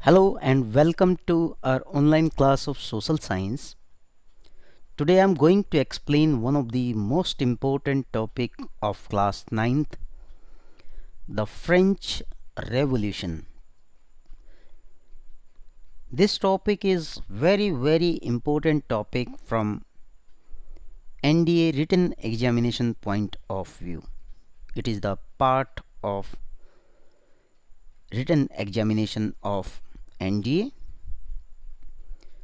Hello and welcome to our online class of social science. Today I am going to explain one of the most important topic of class 9th, the French Revolution. This topic is very important topic from NDA written examination point of view. It is the part of written examination of NDA.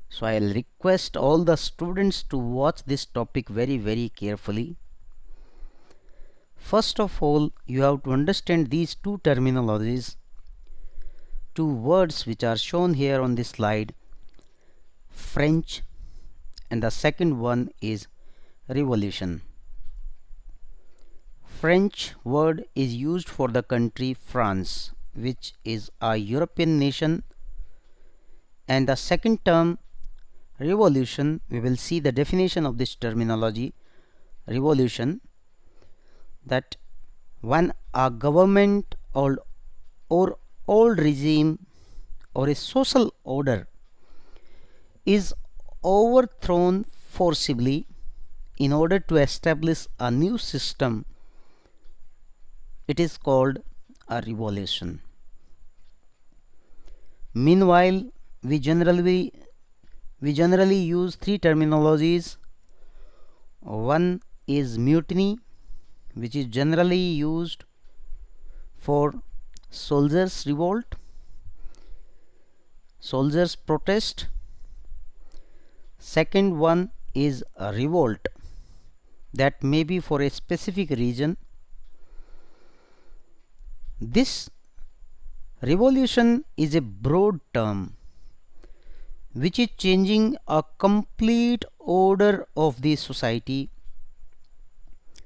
So I'll request all the students to watch this topic very carefully. First of all, you have to understand these two terminologies, two words which are shown here on this slide, French, and the second one is revolution. French word is used for the country France, which is a European nation, and the second term revolution, we will see the definition of this terminology. Revolution, that when a government or old regime or a social order is overthrown forcibly in order to establish a new system, it is called a revolution. Meanwhile, we generally use three terminologies. One is mutiny, which is generally used for soldiers' revolt, soldiers' protest. Second one is a revolt, that may be for a specific region. This revolution is a broad term which is changing a complete order of the society,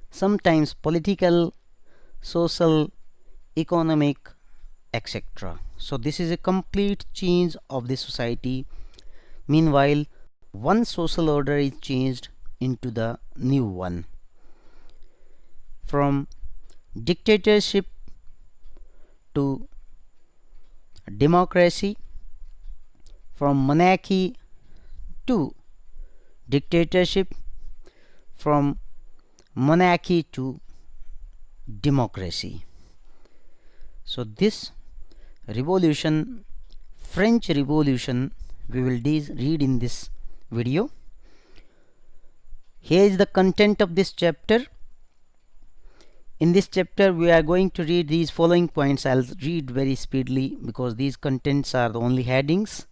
sometimes political, social, economic, etc. So this is a complete change of the society. Meanwhile, one social order is changed into the new one. From dictatorship to democracy, from monarchy to dictatorship, from monarchy to democracy. So this revolution, French Revolution, we will read in this video. Here is the content of this chapter. In this chapter we are going to read these following points. I'll read very speedily because these contents are the only headings.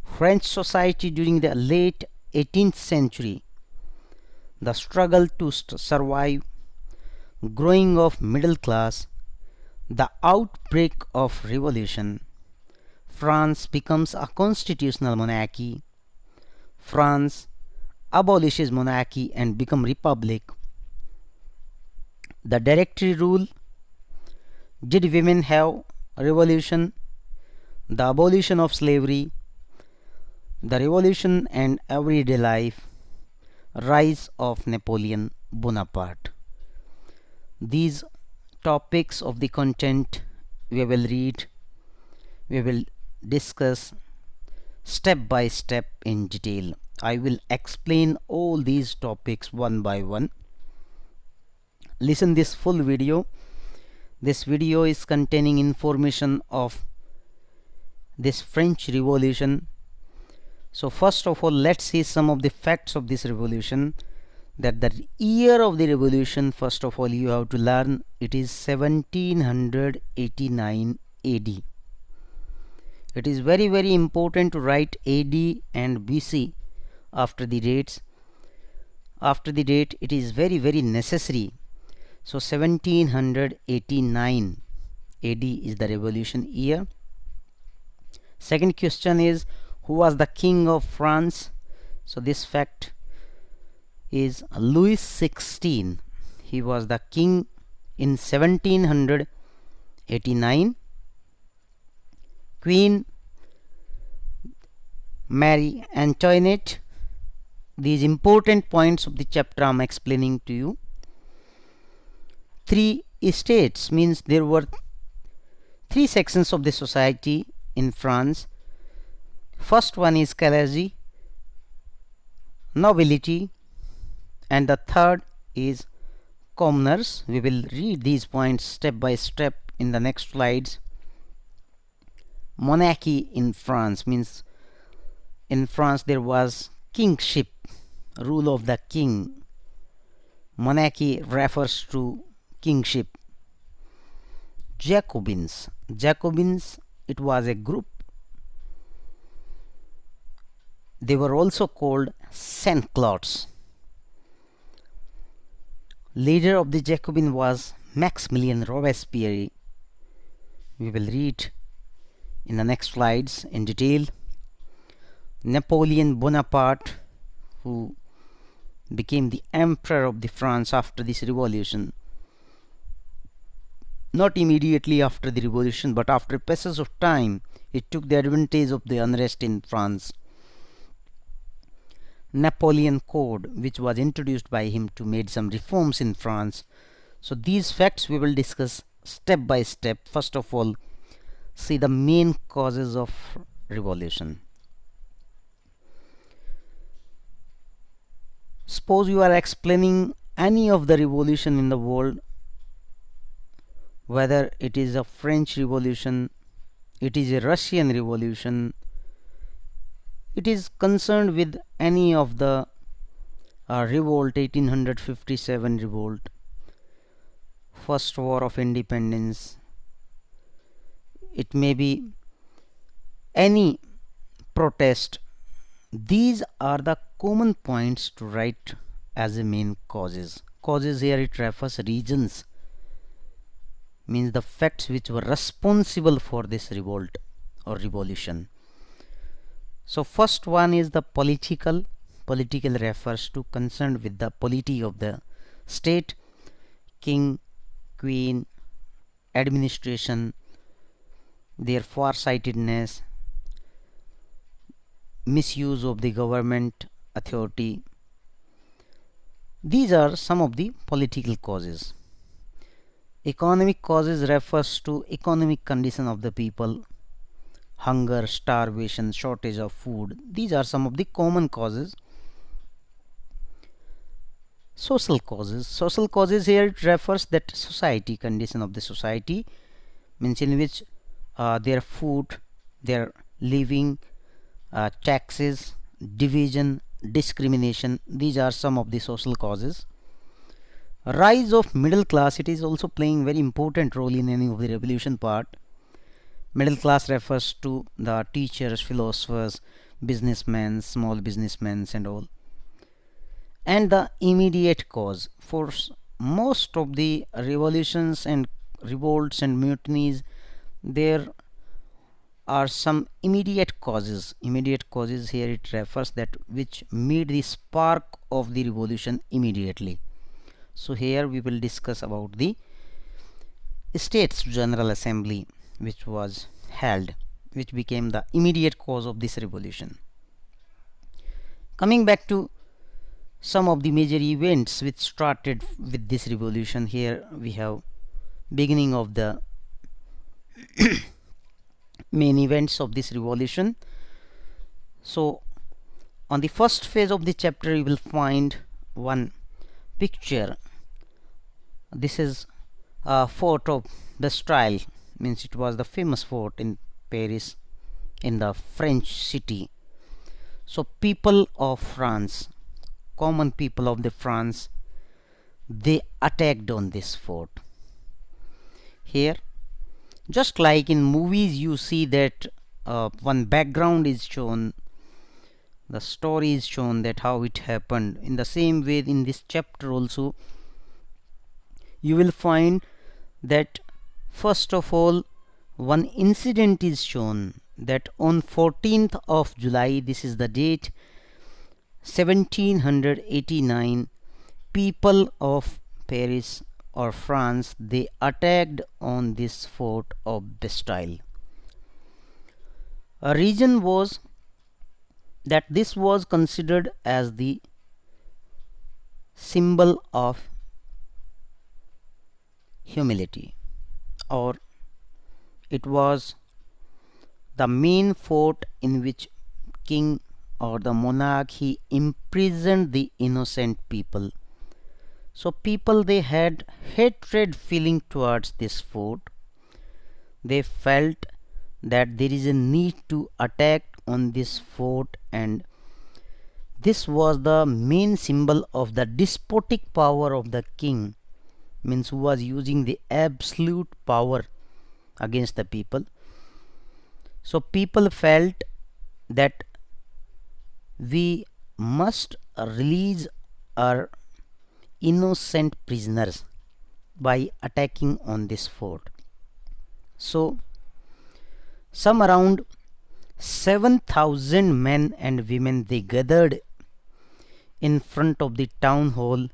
French society during the late 18th century, the struggle to survive, growing of middle class, the outbreak of revolution, France becomes a constitutional monarchy, France abolishes monarchy and become republic, the directory rule, did women have revolution, the abolition of slavery, the revolution and everyday life, rise of Napoleon Bonaparte. These topics of the content we will read, we will discuss step by step in detail. I will explain all these topics one by one. Listen this full video. This video is containing information of this French Revolution. So first of all, let's see some of the facts of this revolution. That the year of the revolution, first of all, you have to learn it is 1789 AD. It is very important to write AD and BC after the dates. After the date, it is very necessary. So 1789 AD is the revolution year. Second question is, who was the king of France? So this fact is Louis XVI. He was the king in 1789. Queen Marie Antoinette. These important points of the chapter I am explaining to you. Three estates means there were three sections of the society in France. First one is clergy, nobility, and the third is commoners. We will read these points step by step in the next slides. Monarchy in France means in France there was kingship, rule of the king. Monarchy refers to kingship. Jacobins. Jacobins, it was a group. They were also called Sans-Culottes. Leader of the Jacobin was Maximilien Robespierre. We will read in the next slides in detail. Napoleon Bonaparte, who became the emperor of the France after this revolution. Not immediately after the revolution, but after passage of time, it took the advantage of the unrest in France. Napoleon Code, which was introduced by him to make some reforms in France. So these facts we will discuss step by step. First of all, see the main causes of revolution. Suppose you are explaining any of the revolution in the world, whether it is a French revolution, it is a Russian revolution, it is concerned with any of the revolt, 1857 revolt, first war of independence, it may be any protest. These are the common points to write as a main causes. Causes here it refers reasons, means the facts which were responsible for this revolt or revolution. So first one is the political. Political refers to concerned with the polity of the state, king, queen, administration, their farsightedness, misuse of the government authority. These are some of the political causes. Economic causes refers to economic condition of the people, hunger, starvation, shortage of food. These are some of the common causes. Social causes. Social causes here it refers that society, condition of the society, means in which their food, their living, taxes, division, discrimination. These are some of the social causes. Rise of middle class, it is also playing very important role in any of the revolution part. Middle class refers to the teachers, philosophers, businessmen, small businessmen and all. And the immediate cause. For most of the revolutions and revolts and mutinies, there are some immediate causes. Immediate causes here it refers that which made the spark of the revolution immediately. So here we will discuss about the States General Assembly which was held, which became the immediate cause of this revolution. Coming back to some of the major events which started with this revolution, here we have beginning of the main events of this revolution. So on the first phase of the chapter you will find one picture. This is a fort of Bastille, means it was the famous fort in Paris in the French city. So people of France, common people of the France, they attacked on this fort. Here, just like in movies you see that one background is shown, the story is shown that how it happened. In the same way in this chapter also you will find that first of all one incident is shown, that on 14th of July, this is the date, 1789, people of Paris or France, they attacked on this fort of Bastille. A reason was that this was considered as the symbol of humility, or it was the main fort in which king or the monarch he imprisoned the innocent people. So people they had hatred feeling towards this fort. They felt that there is a need to attack on this fort, and this was the main symbol of the despotic power of the king, means who was using the absolute power against the people. So people felt that we must release our innocent prisoners by attacking on this fort. So some around 7,000 men and women they gathered in front of the town hall,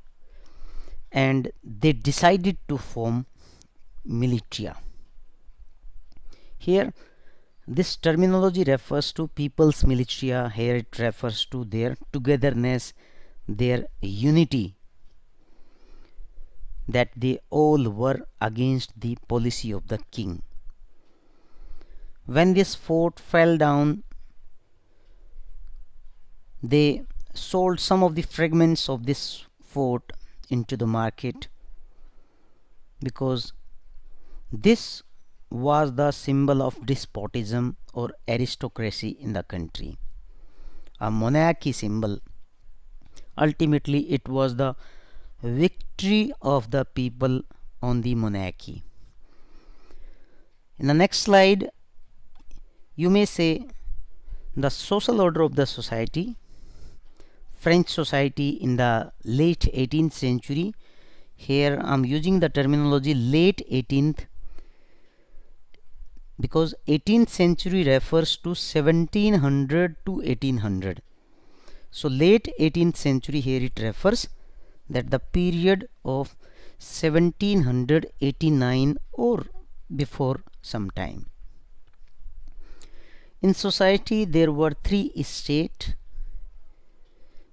and they decided to form militia. Here this terminology refers to people's militia. Here it refers to their togetherness, their unity, that they all were against the policy of the king. When this fort fell down, they sold some of the fragments of this fort into the market, because this was the symbol of despotism or aristocracy in the country, a monarchy symbol. Ultimately it was the victory of the people on the monarchy. In the next slide you may say the social order of the society. French society in the late 18th century. Here I am using the terminology late 18th because 18th century refers to 1700 to 1800. So late 18th century, here it refers that the period of 1789 or before some time. In society there were three estates.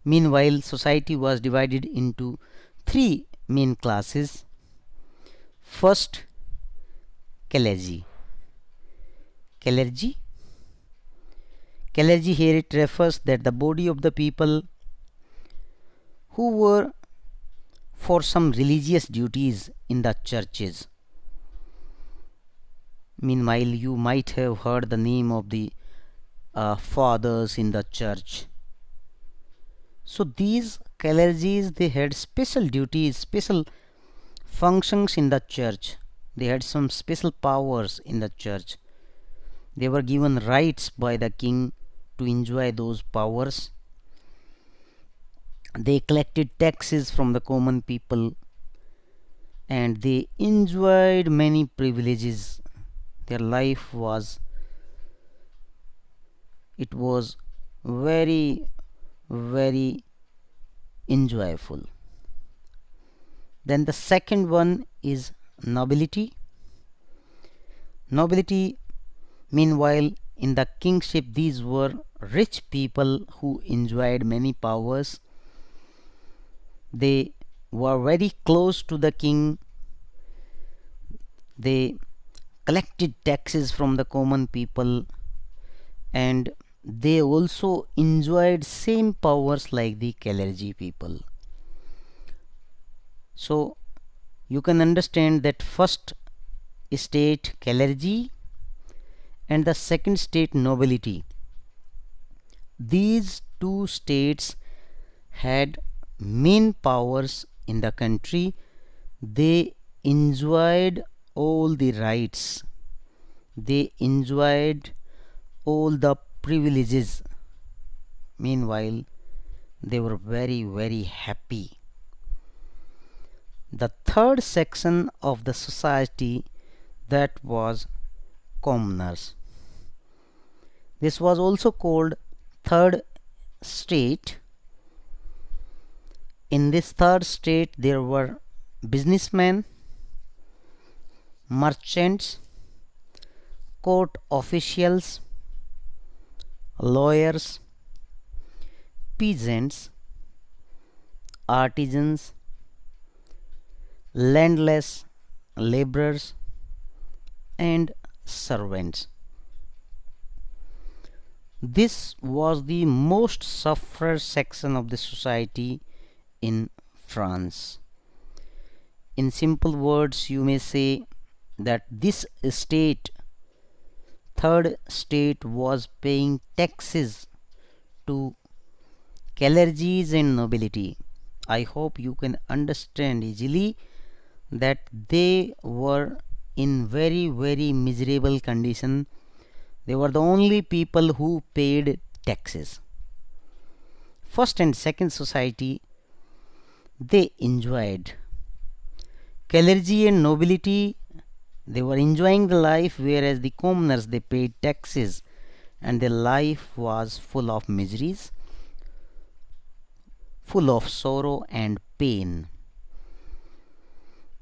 Meanwhile society was divided into three main classes. First, clergy. Clergy here it refers that the body of the people who were for some religious duties in the churches. Meanwhile you might have heard the name of the fathers in the church. So these clergies, they had special duties, special functions in the church. They had some special powers in the church. They were given rights by the king to enjoy those powers. They collected taxes from the common people and they enjoyed many privileges. Their life was very enjoyable. Then the second one is nobility. Nobility, meanwhile, in the kingship, these were rich people who enjoyed many powers. They were very close to the king. They collected taxes from the common people and they also enjoyed same powers like the clergy people. So you can understand that first state clergy and the second state nobility. These two states had main powers in the country. They enjoyed all the rights. They enjoyed all the privileges. Meanwhile, they were very happy. The third section of the society, that was commoners. This was also called third state. In this third state there were businessmen, merchants, court officials, lawyers, peasants, artisans, landless laborers and servants. This was the most suffered section of the society in France. In simple words, you may say that this state, third state, was paying taxes to clergies and nobility. I hope you can understand easily that they were in very miserable condition. They were the only people who paid taxes. First and second society, they enjoyed. Clergy and nobility, they were enjoying the life, whereas the commoners, they paid taxes, and their life was full of miseries, full of sorrow and pain.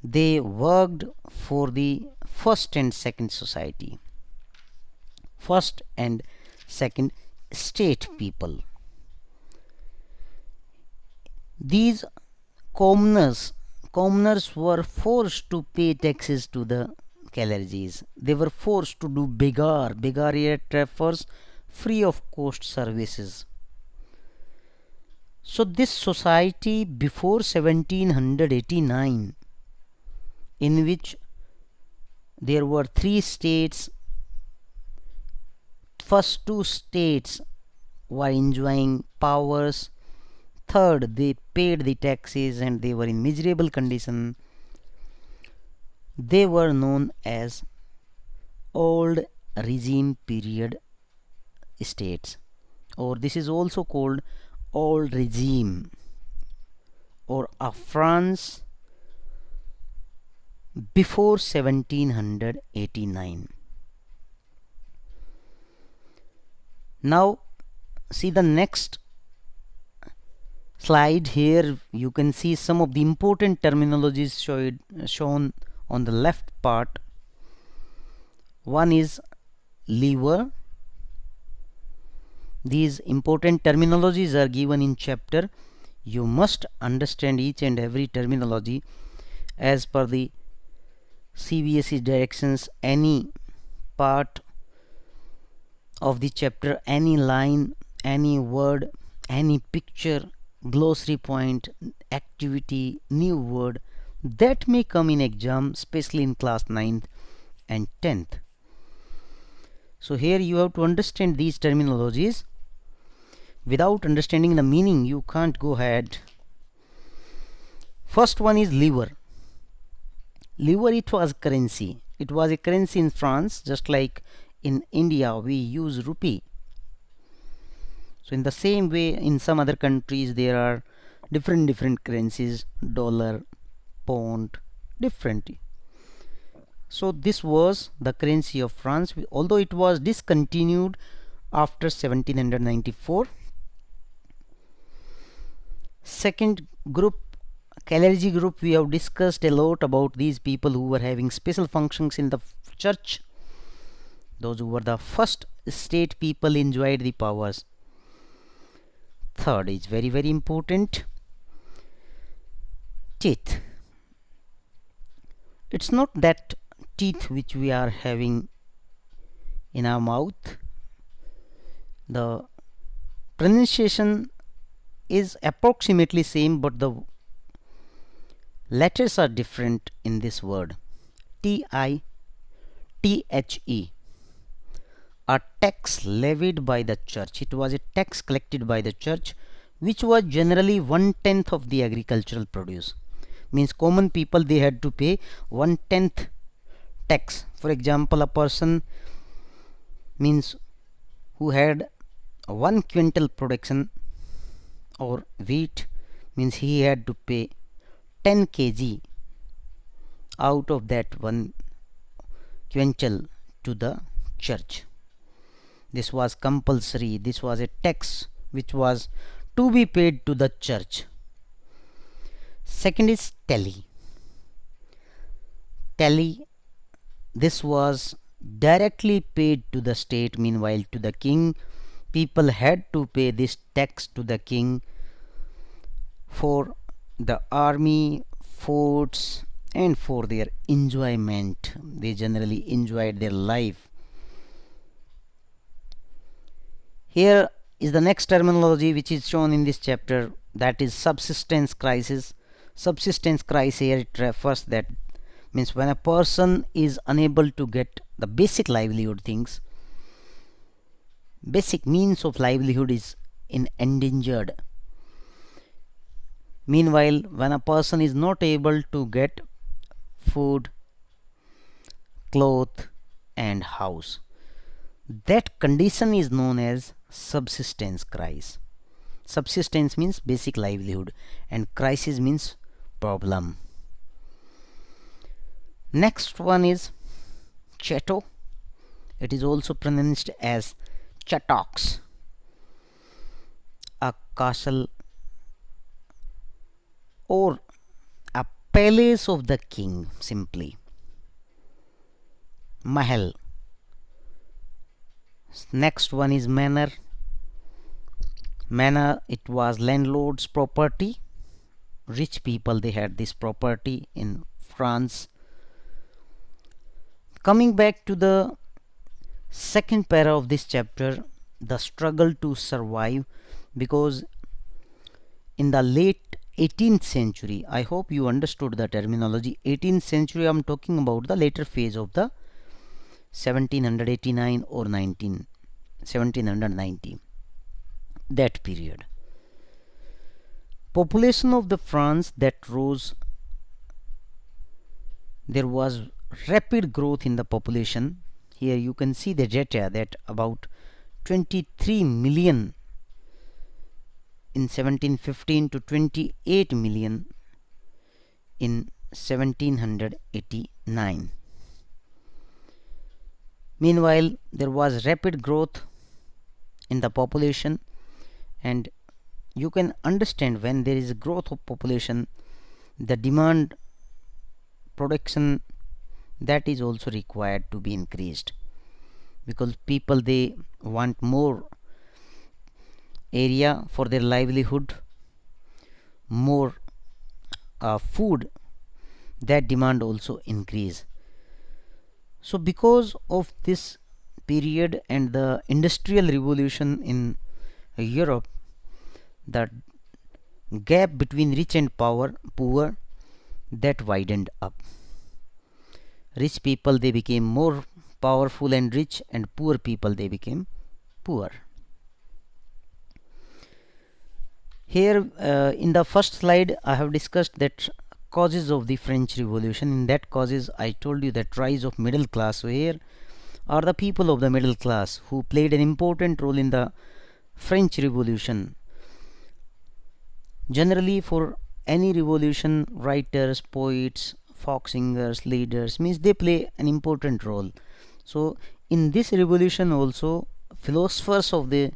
They worked for the first and second society, first and second state people. These commoners were forced to pay taxes to the clergies. They were forced to do begar here refers free of cost services. So this society before 1789, in which there were three states, first two states were enjoying powers, third they paid the taxes and they were in miserable condition. They were known as old regime period states, or this is also called old regime or a France before 1789. Now see the next slide. Here you can see some of the important terminologies shown on the left part. One is lever. These important terminologies are given in chapter. You must understand each and every terminology as per the CBSE directions. Any part of the chapter, any line, any word, any picture, glossary point, activity, new word that may come in exam, especially in class 9th and 10th. So here you have to understand these terminologies. Without understanding the meaning, you can't go ahead. First one is livre. Livre, it was currency. It was a currency in France, just like in India we use rupee. So in the same way, in some other countries there are different currencies, dollar, pound, different. So this was the currency of France, although it was discontinued after 1794. Second group, clergy group, we have discussed a lot about these people who were having special functions in the church. Those who were the first state people enjoyed the powers. Third is very important, teeth. It's not that teeth which we are having in our mouth. The pronunciation is approximately same, but the letters are different in this word. TITHE, a tax levied by the church. It was a tax collected by the church, which was generally 1/10 of the agricultural produce. Means common people, they had to pay 1/10 tax. For example, a person means who had 1 quintal production or wheat, means he had to pay 10 kg out of that 1 quintal to the church. This was compulsory. This was a tax which was to be paid to the church. Second is tally. Tally, this was directly paid to the state, meanwhile to the king. People had to pay this tax to the king for the army, forts, and for their enjoyment. They generally enjoyed their life. Here is the next terminology which is shown in this chapter, that is subsistence crisis. Subsistence crisis, here it refers that means when a person is unable to get the basic livelihood things, basic means of livelihood is endangered. Meanwhile, when a person is not able to get food, cloth and house, that condition is known as subsistence crisis. Subsistence means basic livelihood and crisis means problem. Next one is chateau. It is also pronounced as chattox, a castle or a palace of the king, simply. Mahal. Next one is manor. Manor, it was landlord's property. Rich people, they had this property in France. Coming back to the second para of this chapter, the struggle to survive, because in the late 18th century, I hope you understood the terminology. 18th century, I am talking about the later phase of the 1789 or 1790, that period. Population of the France that rose, there was rapid growth in the population. Here you can see the data that about 23 million in 1715 to 28 million in 1789. Meanwhile, there was rapid growth in the population, and you can understand when there is a growth of population, the demand production, that is also required to be increased, because people, they want more area for their livelihood, more food, that demand also increase. So because of this period and the industrial revolution in Europe, the gap between rich and poor, that widened up. Rich people, they became more powerful and rich, and poor people, they became poor. Here in the first slide, I have discussed that causes of the French Revolution. In that causes, I told you that rise of middle class. So here are the people of the middle class who played an important role in the French Revolution. Generally, for any revolution, writers, poets, folk singers, leaders, means they play an important role. So in this revolution also, philosophers of the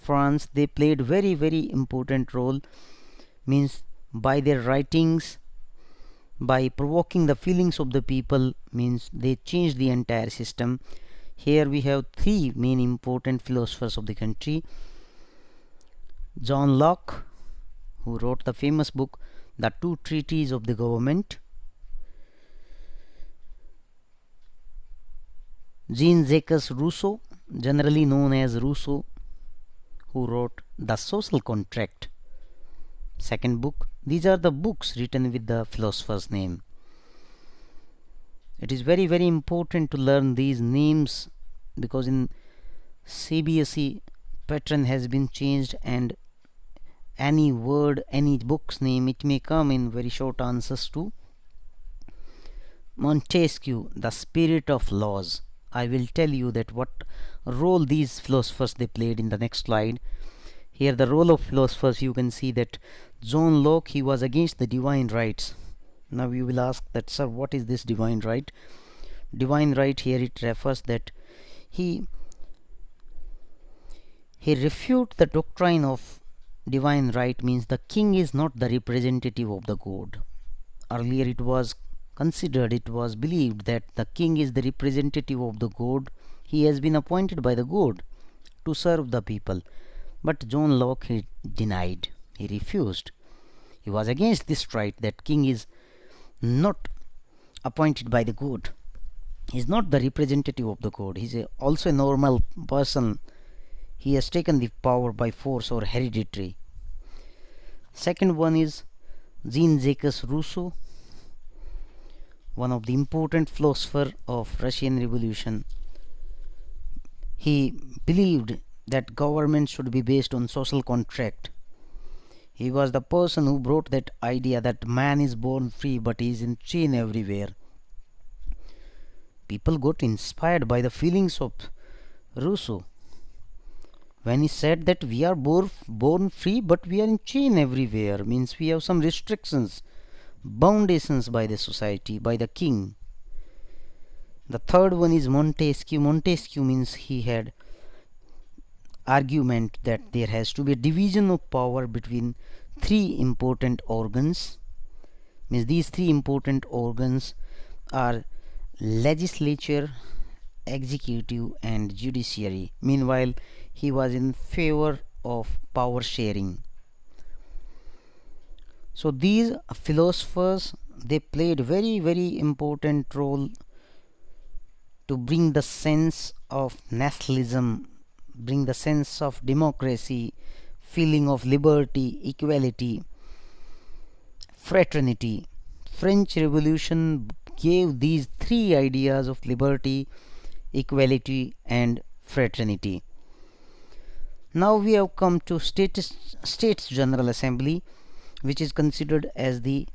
France, they played very important role, means by their writings, by provoking the feelings of the people, means they changed the entire system. Here we have three main important philosophers of the country. John Locke, who wrote the famous book The Two Treatises of the Government. Jean-Jacques Rousseau, generally known as Rousseau, who wrote The Social Contract, second book. These are the books written with the philosopher's name. It is very important to learn these names, because in CBSE pattern has been changed, and any word, any book's name, it may come in very short answers to. Montesquieu, The Spirit of Laws. I will tell you that what role these philosophers they played in the next slide. Here the role of philosophers, you can see that John Locke, he was against the divine rights. Now you will ask that, sir, what is this divine right? Divine right, here it refers that he refuted the doctrine of divine right, means the king is not the representative of the god. Earlier it was considered, it was believed that the king is the representative of the god. He has been appointed by the god to serve the people. But John Locke, he denied, he refused. He was against this right, that king is not appointed by the god. He is not the representative of the god. He is also a normal person he has taken the power by force or hereditary. Second one is Jean-Jacques Rousseau, one of the important philosopher of Russian Revolution. He believed that government should be based on social contract. He was the person who brought that idea that man is born free but he is in chain everywhere. People got inspired by the feelings of Rousseau when he said that we are born free but we are in chain everywhere, means we have some restrictions, foundations by the society, by the king. The third one is Montesquieu. Montesquieu means he had argument that there has to be a division of power between three important organs. Means these three important organs are legislature, executive and judiciary. Meanwhile, he was in favor of power sharing. So these philosophers, they played very important role to bring the sense of nationalism, bring the sense of democracy, feeling of liberty, equality, fraternity. French Revolution gave these three ideas of liberty, equality and fraternity. Now we have come to States General Assembly, which is considered as the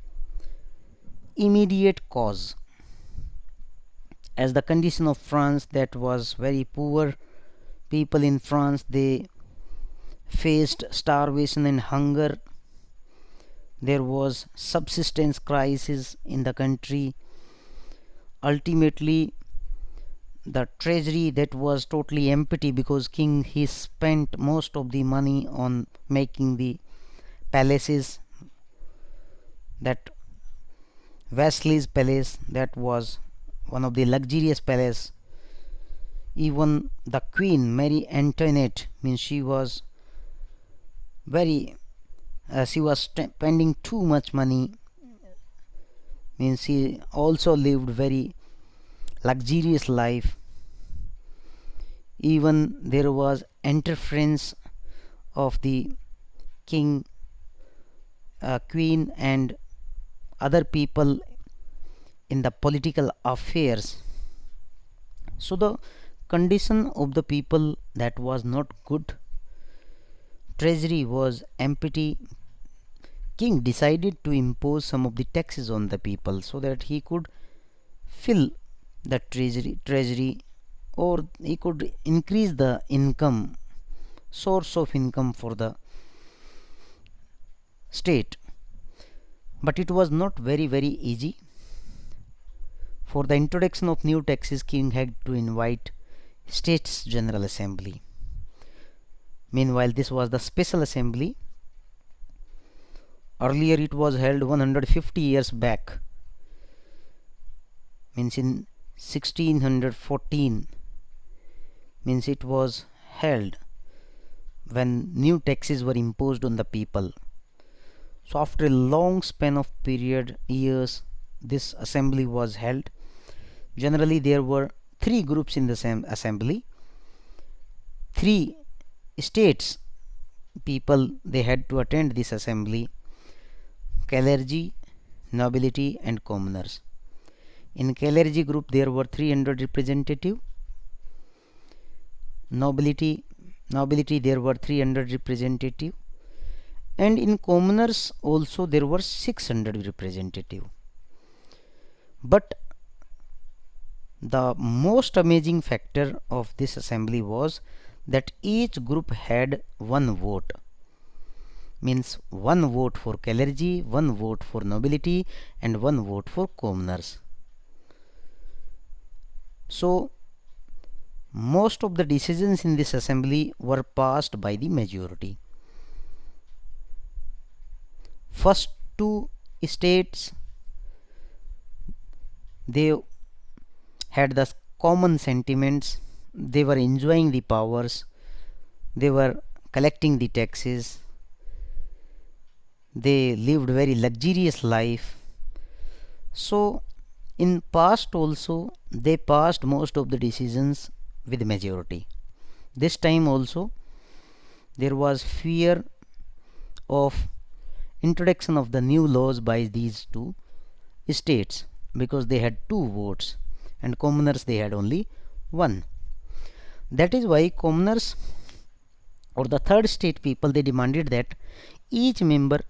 immediate cause, as the condition of France that was very poor. People in France, they faced starvation and hunger. There was subsistence crisis in the country. Ultimately, the treasury that was totally empty because king he spent most of the money on making the palaces. That Versailles palace, that was one of the luxurious palace. Even the queen Marie Antoinette, means she was spending too much money, means she also lived very luxurious life. Even there was interference of the king, queen and other people in the political affairs. So the condition of the people that was not good. Treasury was empty. King decided to impose some of the taxes on the people so that he could fill the treasury, or he could increase the income, source of income for the state. But it was not very easy. For the introduction of new taxes, king had to invite States General Assembly. Meanwhile, this was the special assembly. Earlier it was held 150 years back, means in 1614, means it was held when new taxes were imposed on the people. So after a long span of period, years, this assembly was held. Generally there were three groups in the same assembly. Three states people, they had to attend this assembly: clergy, nobility and commoners. In clergy group there were 300 representative. Nobility there were 300 representative, and in commoners also there were 600 representative. But the most amazing factor of this assembly was that each group had one vote, means one vote for clergy, one vote for nobility and one vote for commoners. So most of the decisions in this assembly were passed by the majority. First two states, they had the common sentiments. They were enjoying the powers, they were collecting the taxes, they lived very luxurious life. So in past also they passed most of the decisions with majority. This time also there was fear of introduction of the new laws by these two states, because they had two votes and commoners they had only one. That is why commoners or the third state people, they demanded that each member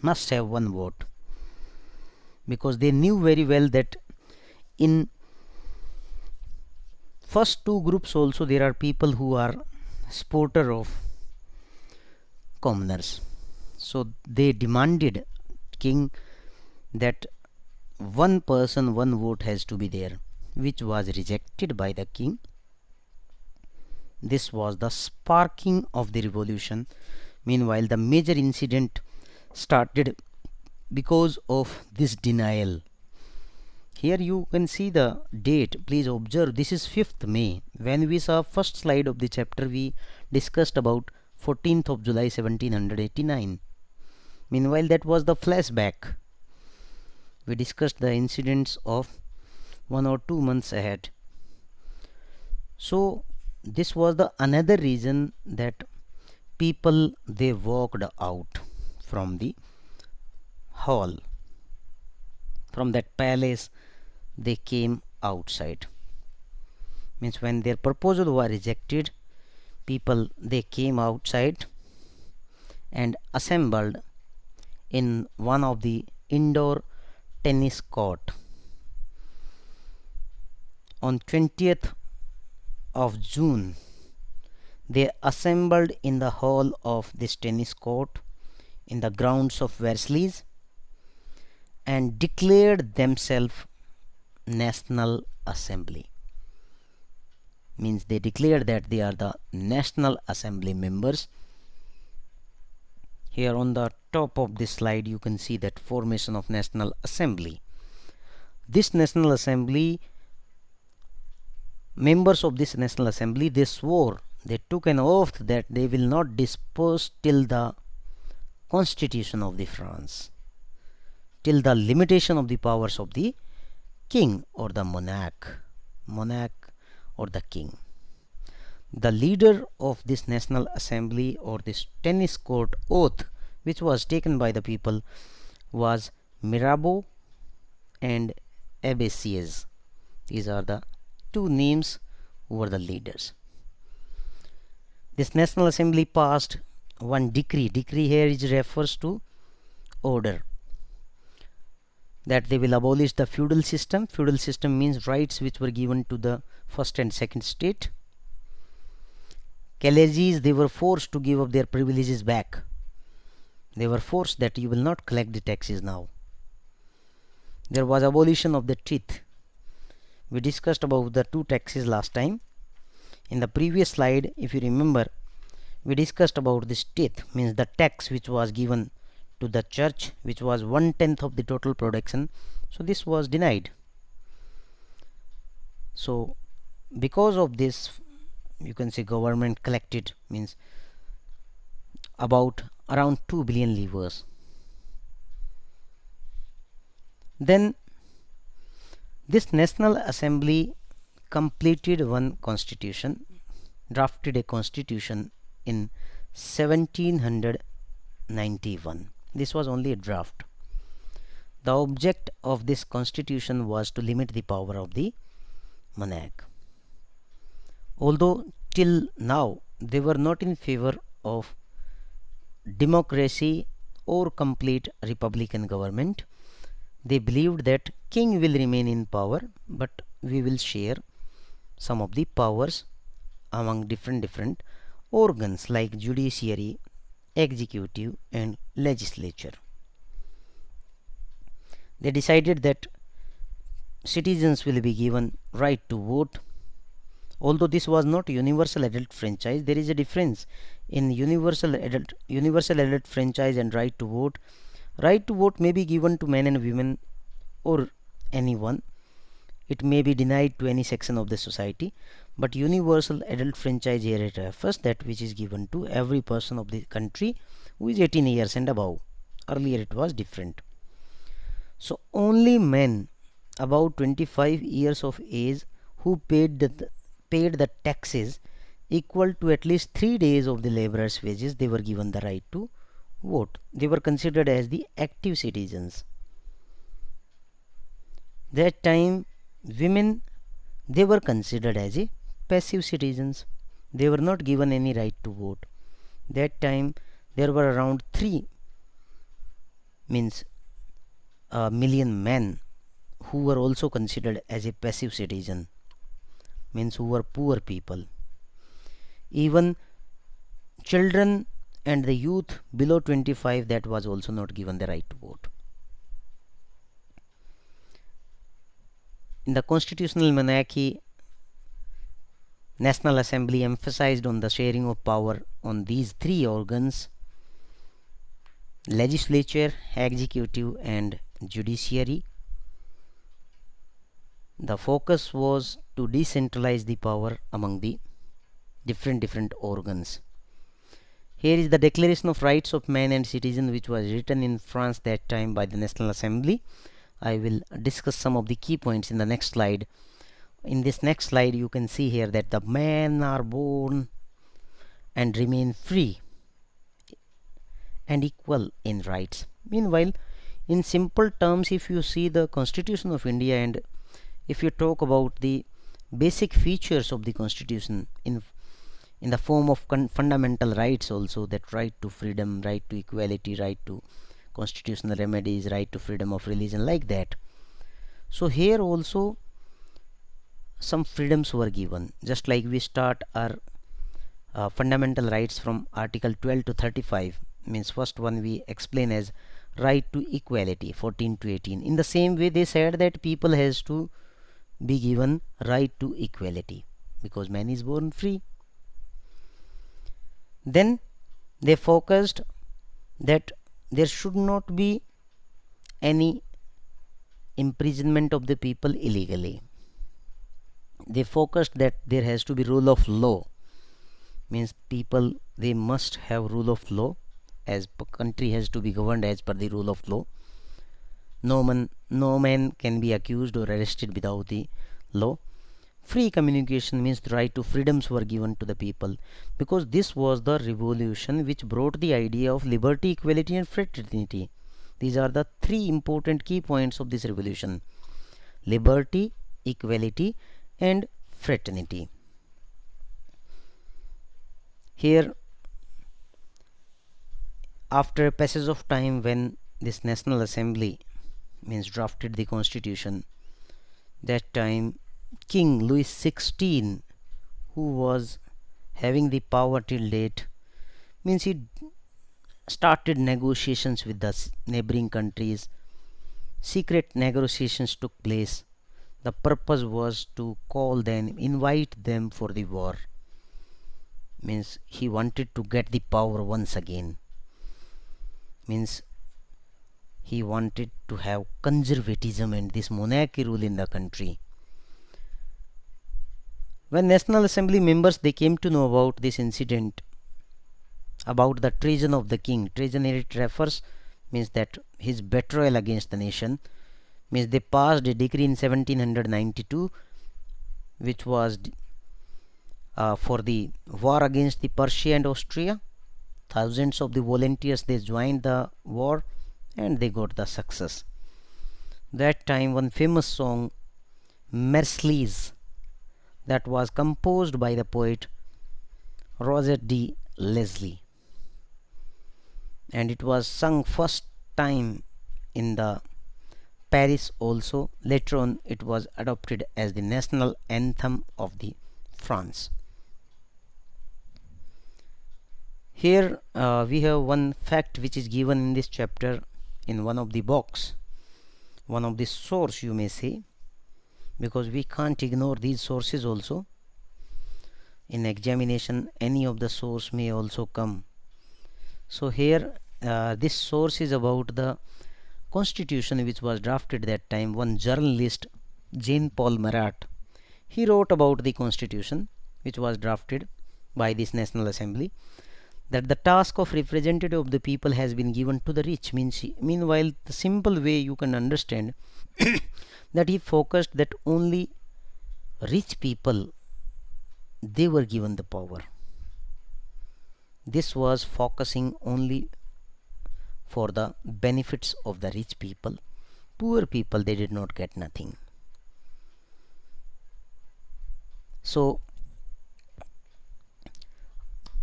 must have one vote, because they knew very well that in first two groups also there are people who are supporter of commoners. So they demanded king that one person one vote has to be there, which was rejected by the king. This was the sparking of the revolution. Meanwhile, the major incident started because of this denial. Here you can see the date. Please observe, this is 5th May. When we saw first slide of the chapter, we discussed about 14th of July 1789. Meanwhile, that was the flashback. We discussed the incidents of 1 or 2 months ahead. So this was the another reason that people, they walked out from the hall, from that palace. They came outside. Means when their proposal was rejected, people, they came outside and assembled in one of the indoor tennis court. On 20th of June, they assembled in the hall of this tennis court in the grounds of Versailles and declared themselves National Assembly. Means they declared that they are the National Assembly members. Here on the top of this slide you can see that formation of National Assembly. This National Assembly, members of this National Assembly, they swore, they took an oath that they will not disperse till the Constitution of the France, till the limitation of the powers of the king or the monarch or the king. The leader of this National Assembly or this tennis court oath, which was taken by the people, was Mirabeau and Envisages. These are the two names who were the leaders. This National Assembly passed one decree. Decree here is refers to order, that they will abolish the feudal system. Feudal system means rights which were given to the first and second state. Clergies, they were forced to give up their privileges back. They were forced that you will not collect the taxes now. There was abolition of the tithe. We discussed about the two taxes last time. In the previous slide, if you remember, we discussed about this tithe, means the tax which was given to the church, which was 1/10 of the total production. So this was denied. So because of this, you can say government collected, means about around 2 billion livres. Then this National Assembly completed one constitution, drafted a constitution in 1791. This was only a draft. The object of this constitution was to limit the power of the monarch. Although till now they were not in favor of democracy or complete republican government, they believed that king will remain in power, but we will share some of the powers among different organs like judiciary, executive and legislature. They decided that citizens will be given right to vote. Although this was not universal adult franchise, there is a difference in universal adult franchise and right to vote. Right to vote may be given to men and women or anyone. It may be denied to any section of the society, but universal adult franchise here it refers that which is given to every person of the country who is 18 years and above. Earlier it was different. So only men about 25 years of age who paid the taxes, equal to at least 3 days of the laborers' wages, they were given the right to vote. They were considered as the active citizens. That time, women, they were considered as a passive citizens. They were not given any right to vote. That time, there were around 3 means million men who were also considered as a passive citizen, means who were poor people. Even children and the youth below 25, that was also not given the right to vote. In the constitutional monarchy, National Assembly emphasized on the sharing of power on these 3 organs: legislature, executive and judiciary. The focus was to decentralize the power among the different organs. Here is the Declaration of Rights of Man and Citizen, which was written in France that time by the National Assembly. I will discuss some of the key points in the next slide. In this next slide, you can see here that the men are born and remain free and equal in rights. Meanwhile, in simple terms, if you see the Constitution of India and if you talk about the basic features of the Constitution in the form of fundamental rights also, that right to freedom, right to equality, right to constitutional remedies, right to freedom of religion, like that. So here also some freedoms were given, just like we start our fundamental rights from Article 12 to 35. Means first one we explain as right to equality, 14 to 18. In the same way, they said that people has to be given right to equality because man is born free. Then they focused that there should not be any imprisonment of the people illegally. They focused that there has to be rule of law, means people, they must have rule of law, as country has to be governed as per the rule of law. No man can be accused or arrested without the law. Free communication means the right to freedoms were given to the people, because this was the revolution which brought the idea of liberty, equality and fraternity. These are the 3 important key points of this revolution: liberty, equality and fraternity. Here, after a passage of time, when this National Assembly means drafted the constitution, that time King Louis XVI, who was having the power till date, means he started negotiations with the neighboring countries. Secret negotiations took place. The purpose was to call them, invite them for the war. Means he wanted to get the power once again. Means he wanted to have conservatism and this monarchy rule in the country. When National Assembly members, they came to know about this incident, about the treason of the king. Treason, it refers, means that his betrayal against the nation. Means they passed a decree in 1792, which was for the war against the Prussia and Austria. Thousands of the volunteers, they joined the war and they got the success. That time one famous song, Marseillaise, that was composed by the poet Roger D. Leslie, and it was sung first time in the Paris also. Later on it was adopted as the national anthem of the France. Here we have one fact which is given in this chapter in one of the box, one of the source you may say, because we can't ignore these sources also. In examination any of the source may also come. So here this source is about the constitution which was drafted that time. One journalist, Jean Paul Marat, he wrote about the constitution which was drafted by this National Assembly, that the task of representative of the people has been given to the rich. Meanwhile, the simple way you can understand that he focused that only rich people they were given the power. This was focusing only for the benefits of the rich people. Poor people, they did not get nothing. So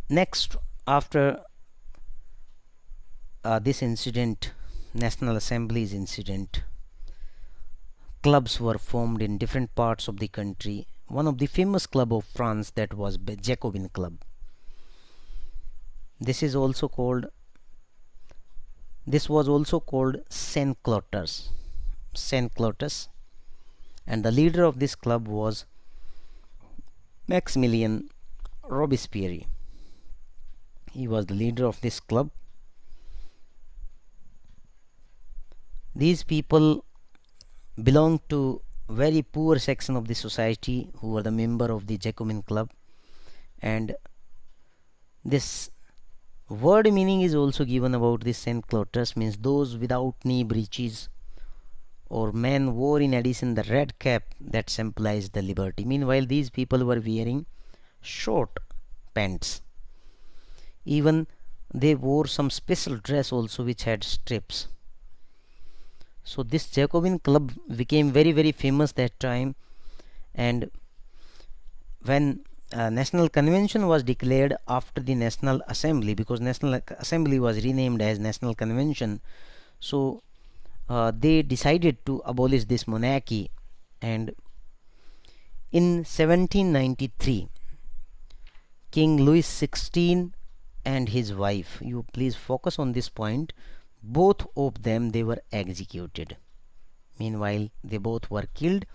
next, after this incident, National Assembly's incident, clubs were formed in different parts of the country. One of the famous club of France, that was Jacobin Club. This was also called Saint Clotus. And the leader of this club was Maximilien Robespierre. He was the leader of this club. These people belonged to very poor section of the society who were the member of the Jacobin Club, and this word meaning is also given about this Saint Clotus, means those without knee breeches, or men wore in addition the red cap that symbolized the liberty. Meanwhile, these people were wearing short pants. Even they wore some special dress also which had strips. So this Jacobin Club became very, very famous that time, and when National Convention was declared after the National Assembly, because National Assembly was renamed as National Convention, so they decided to abolish this monarchy. And in 1793, King Louis XVI and his wife, you please focus on this point, both of them, they were executed. Meanwhile, they both were killed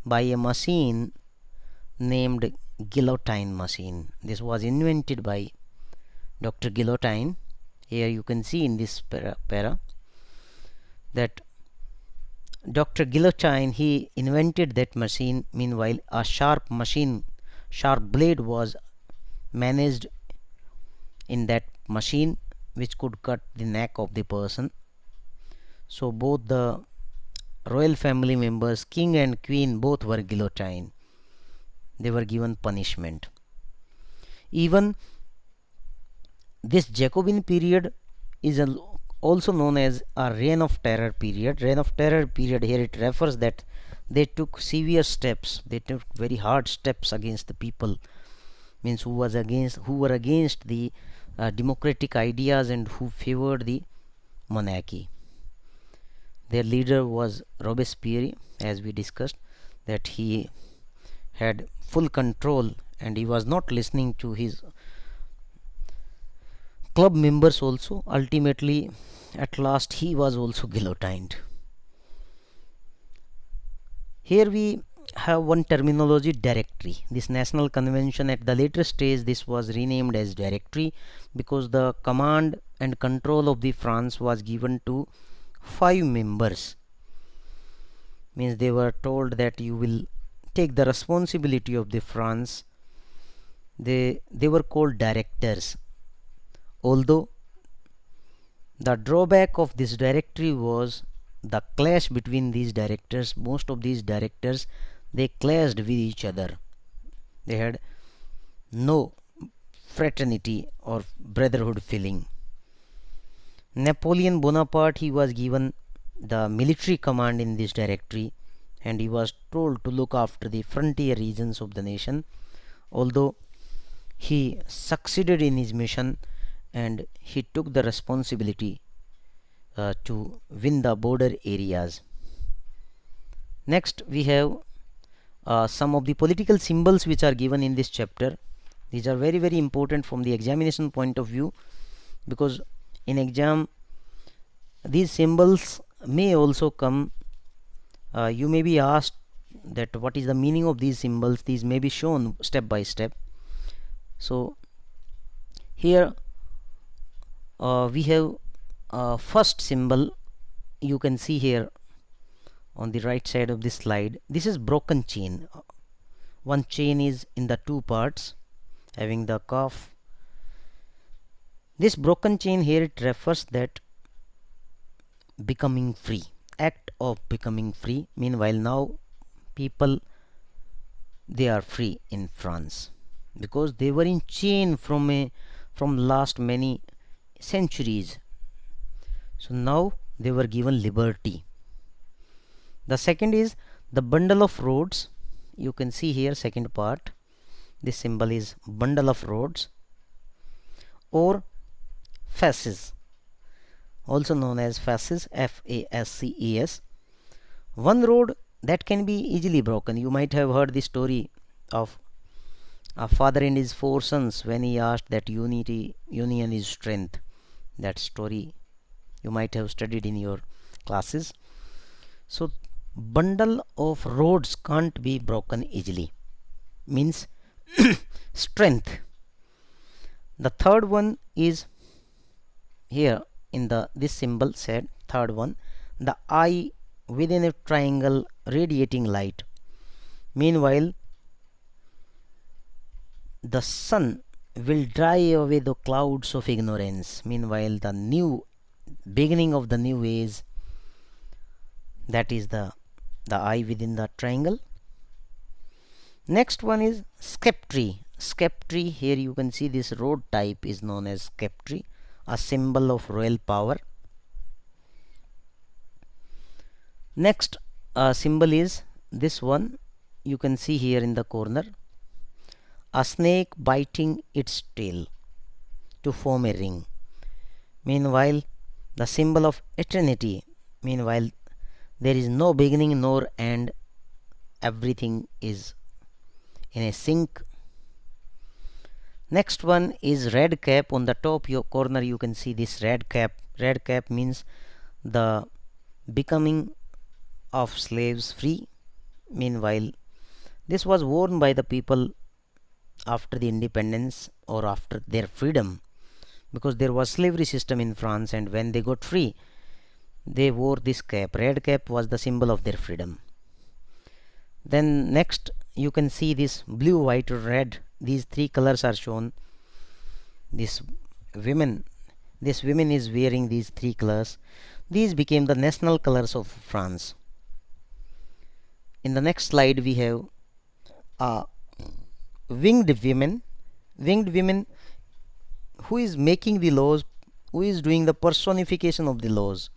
by a machine named guillotine machine. This was invented by Dr. Guillotine. Here you can see in this para that Dr. Guillotine, he invented that machine. Meanwhile, a sharp blade was managed in that machine, which could cut the neck of the person. So both the royal family members, king and queen, both were guillotined. They were given punishment. Even this Jacobin period is also known as a reign of terror period. Reign of terror period, here it refers that they took severe steps, they took very hard steps against the people, means who were against the democratic ideas and who favored the monarchy. Their leader was Robespierre, as we discussed, that he had full control and he was not listening to his club members also. Ultimately, at last, he was also guillotined. Here we have one terminology, directory. This National Convention, at the later stage, this was renamed as directory because the command and control of the France was given to 5 members. Means they were told that you will take the responsibility of the France. They were called directors. Although the drawback of this directory was the clash between these directors. Most of these directors, they clashed with each other. They had no fraternity or brotherhood feeling. Napoleon Bonaparte, he was given the military command in this directory, and he was told to look after the frontier regions of the nation. Although he succeeded in his mission and he took the responsibility to win the border areas. Next, we have some of the political symbols which are given in this chapter. These are very, very important from the examination point of view, because in exam these symbols may also come. You may be asked that what is the meaning of these symbols. These may be shown step by step. So here we have first symbol. You can see here on the right side of this slide. This is broken chain. One chain is in the two parts, having the cuff. This broken chain here, it refers that becoming free, act of becoming free. Meanwhile, now people, they are free in France. because they were in chain from last many centuries. So now they were given liberty. The second is the bundle of rods. You can see here second part. This symbol is bundle of rods or fasces, also known as fasces, F-A-S-C-E-S. One rod that can be easily broken. You might have heard the story of a father and his four sons when he asked that union is strength. That story you might have studied in your classes. So bundle of rods can't be broken easily, means strength. The third one is here in the this symbol said, third one, the eye within a triangle radiating light. Meanwhile, the sun will dry away the clouds of ignorance. Meanwhile, the new beginning of the new age, that is the eye within the triangle. Next one is sceptre. Sceptre, here you can see this rod type is known as sceptre, a symbol of royal power. Next symbol is this one, you can see here in the corner, a snake biting its tail to form a ring. Meanwhile, the symbol of eternity. Meanwhile, there is no beginning nor end, everything is in a sync. Next one is red cap. On the top your corner you can see this red cap. Red cap means the becoming of slaves free. Meanwhile, this was worn by the people after the independence or after their freedom, because there was slavery system in France, and when they got free they wore this cap. Red cap was the symbol of their freedom. Then next you can see this blue, white or red. These three colors are shown. This women is wearing these three colors. These became the national colors of France. In the next slide we have winged women. Winged women, who is making the laws, who is doing the personification of the laws.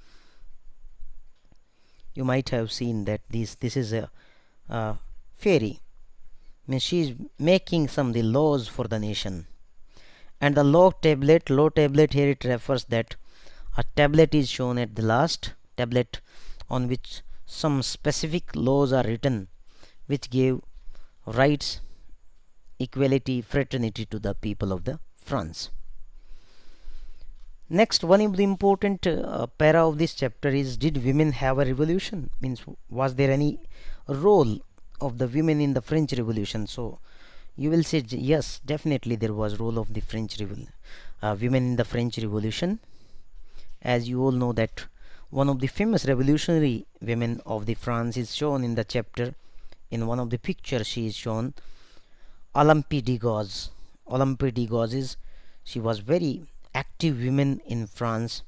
You might have seen that this is a fairy, means she is making some the laws for the nation. And the law tablet here it refers that a tablet is shown at the last, tablet on which some specific laws are written which gave rights, equality, fraternity to the people of the France. Next, one of the important para of this chapter is, did women have a revolution? Means, was there any role of the women in the French Revolution? So you will say yes, definitely there was role of the women in the French Revolution. As you all know that one of the famous revolutionary women of the France is shown in the chapter. In one of the pictures she is shown, Olympe de Gauze. Olympe de Gauze is, she was very active women in France.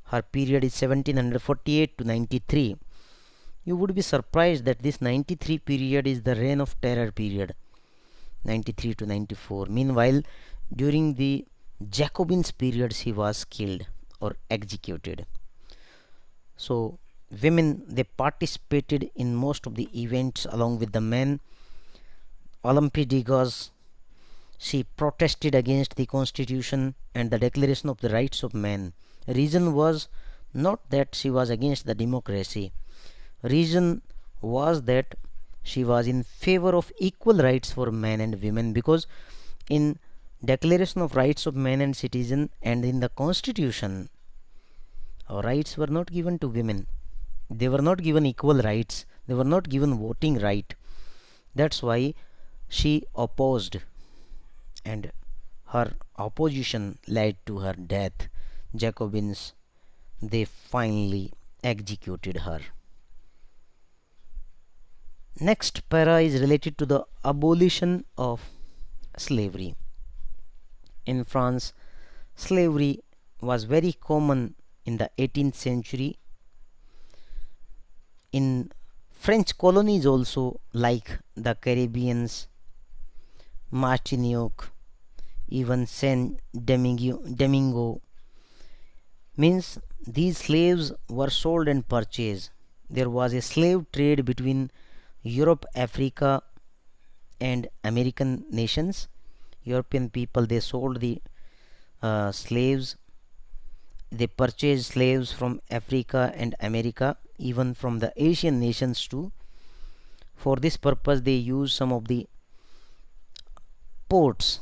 Her period is 1748 to 93. You would be surprised that this 93 period is the reign of terror period, 93 to 94. Meanwhile, during the Jacobins period she was killed or executed. So women, they participated in most of the events along with the men. Olympe de Gauze, she protested against the constitution and the declaration of the rights of man. Reason was not that she was against the democracy. Reason was that she was in favor of equal rights for men and women, because in declaration of rights of men and citizen and in the constitution, rights were not given to women. They were not given equal rights. They were not given voting right. That's why she opposed, and her opposition led to her death. Jacobins, they finally executed her. Next para is related to the abolition of slavery. In France, slavery was very common in the 18th century. In French colonies also, like the Caribbeans, Martinique, even Saint Domingo. Means these slaves were sold and purchased. There was a slave trade between Europe, Africa, and American nations. European people, they sold the slaves. They purchased slaves from Africa and America, even from the Asian nations too. For this purpose, they used some of the ports.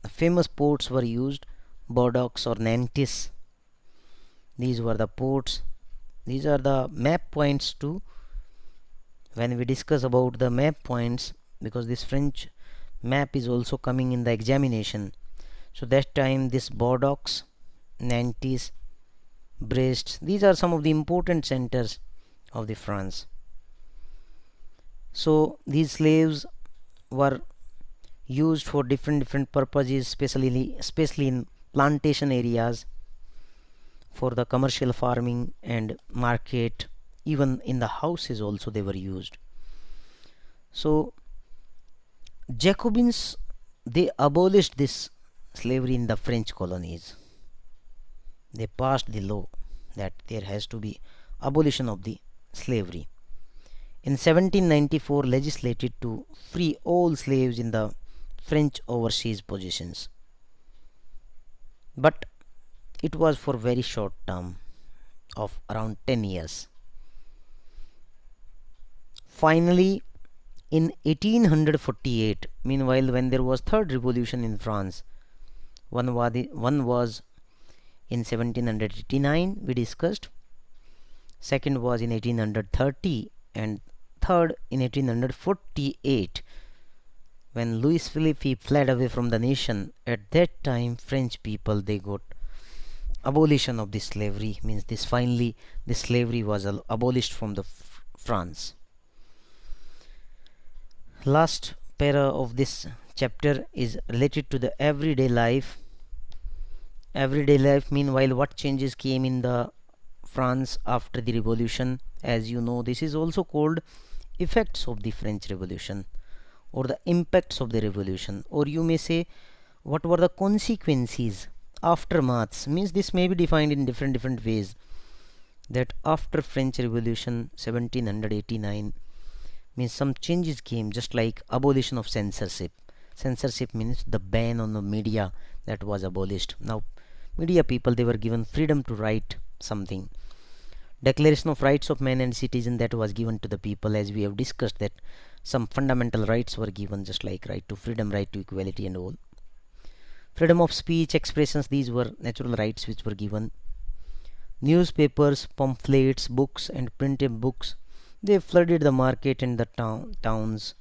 The famous ports were used, Bordeaux or Nantes. These were the ports. These are the map points too. When we discuss about the map points, because this French map is also coming in the examination, so that time this Bordeaux, Nantes, Brest, these are some of the important centers of the France. So these slaves were used for different purposes, especially in plantation areas, for the commercial farming and market. Even in the houses also they were used. So Jacobins, they abolished this slavery in the French colonies. They passed the law that there has to be abolition of the slavery. In 1794 legislated to free all slaves in the French overseas possessions. But it was for very short term of around 10 years. Finally, in 1848, meanwhile, when there was third revolution in France, one was in 1789, we discussed. Second was in 1830, and third in 1848, when Louis Philippe fled away from the nation. At that time, French people, they got abolition of the slavery. Means this, finally the slavery was abolished from the France. Last para of this chapter is related to the everyday life. Everyday life, meanwhile, what changes came in the France after the revolution. As you know, this is also called effects of the French Revolution, or the impacts of the revolution, or you may say what were the consequences, aftermaths. Means this may be defined in different ways. That after French Revolution 1789, means some changes came, just like abolition of censorship. Censorship means the ban on the media, that was abolished. Now media people, they were given freedom to write something. Declaration of Rights of Man and Citizen, that was given to the people, as we have discussed, that some fundamental rights were given, just like right to freedom, right to equality and all. Freedom of speech, expressions, these were natural rights which were given. Newspapers, pamphlets, books and printed books, they flooded the market and the towns.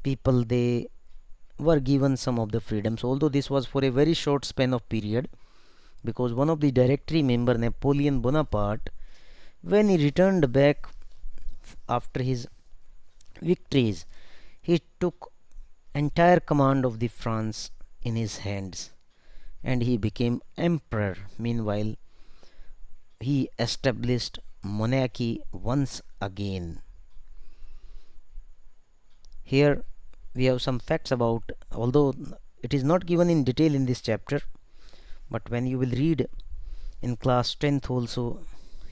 People, they were given some of the freedoms, although this was for a very short span of period, because one of the directory member, Napoleon Bonaparte, when he returned back after his victories, he took entire command of the France in his hands, and he became emperor. Meanwhile, he established monarchy once again. Here we have some facts about, although it is not given in detail in this chapter, but when you will read in class 10th also,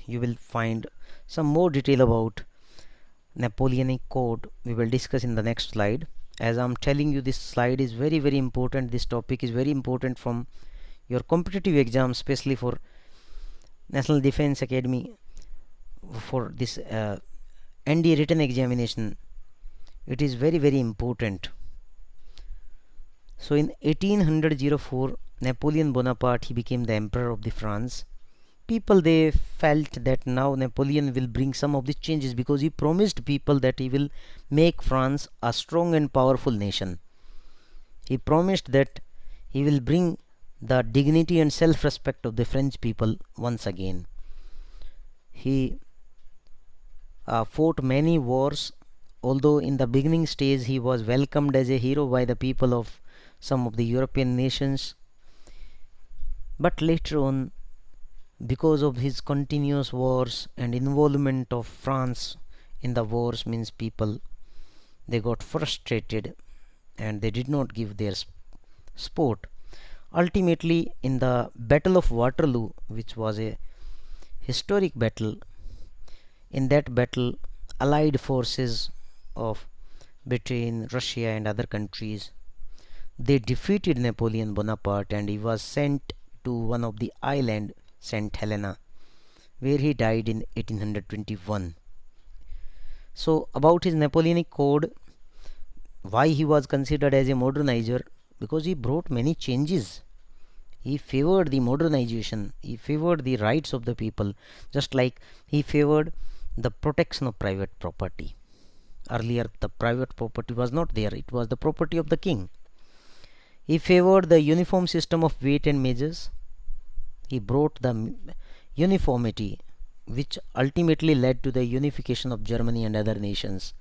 you will find some more detail about Napoleonic Code. We will discuss in the next slide. As I'm telling you, this slide is very important. This topic is very important from your competitive exam, especially for National Defense Academy, for this ND written examination. It is very important. So in 1804, Napoleon Bonaparte, he became the emperor of the France. People, they felt that now Napoleon will bring some of the changes, because he promised people that he will make France a strong and powerful nation. He promised that he will bring the dignity and self-respect of the French people once again. He fought many wars, although in the beginning stage he was welcomed as a hero by the people of some of the European nations. But later on, because of his continuous wars and involvement of France in the wars, means people, they got frustrated and they did not give their support. Ultimately, in the Battle of Waterloo, which was a historic battle, in that battle, Allied forces of between Russia and other countries, they defeated Napoleon Bonaparte, and he was sent to one of the island, St. Helena, where he died in 1821. So about his Napoleonic code, why he was considered as a modernizer? Because he brought many changes. He favored the modernization, he favored the rights of the people, just like he favored the protection of private property. Earlier, the private property was not there, it was the property of the king. He favored the uniform system of weight and measures. He brought the uniformity, which ultimately led to the unification of Germany and other nations.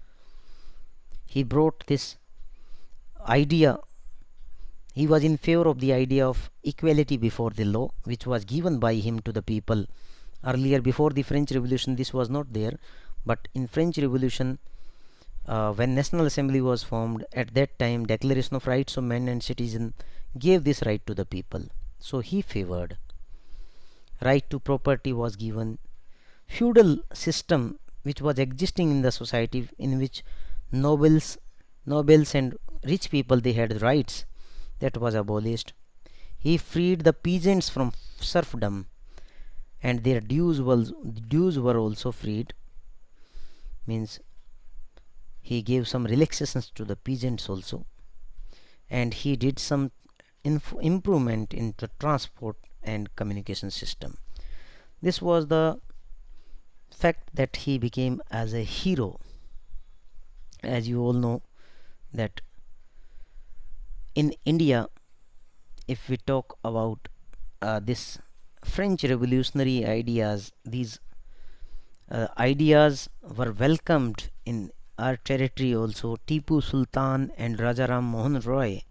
He brought this idea, he was in favor of the idea of equality before the law, which was given by him to the people. Earlier, before the French Revolution, this was not there, but in French Revolution, when National Assembly was formed, at that time Declaration of Rights of Men and Citizen gave this right to the people. So he favored. Right to property was given. Feudal system which was existing in the society, in which nobles and rich people, they had rights, that was abolished. He freed the peasants from serfdom, and their dues were also freed. Means he gave some relaxations to the peasants also, and he did some improvement in the transport and communication system. This was the fact that he became as a hero. As you all know that in India, if we talk about this French revolutionary ideas, these ideas were welcomed in our territory also. Tipu Sultan and Rajaram Mohan Roy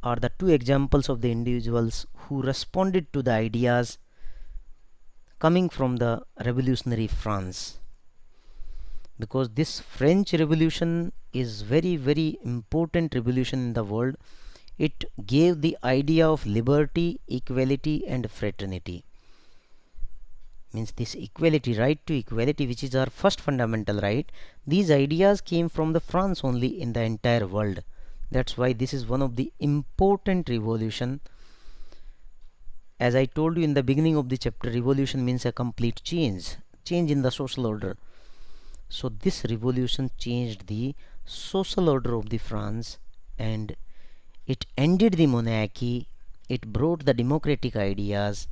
are the two examples of the individuals who responded to the ideas coming from the revolutionary France. Because this French Revolution is very important revolution in the world. It gave the idea of liberty, equality and fraternity. Means this equality, right to equality, which is our first fundamental right, these ideas came from the France only in the entire world. That's why this is one of the important revolution. As I told you in the beginning of the chapter, revolution means a complete change in the social order. So this revolution changed the social order of the France, and it ended the monarchy, it brought the democratic ideas,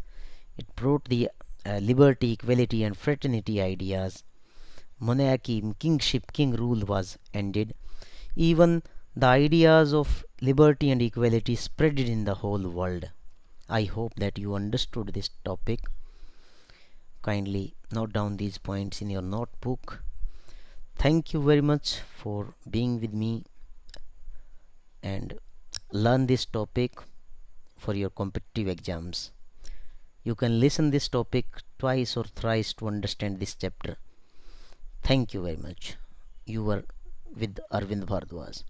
it brought the liberty, equality and fraternity ideas. Monarchy, kingship, king rule was ended. Even the ideas of liberty and equality spread in the whole world. I hope that you understood this topic. Kindly note down these points in your notebook. Thank you very much for being with me and learn this topic for your competitive exams. You can listen this topic twice or thrice to understand this chapter. Thank you very much. You were with Arvind Bhardwaj.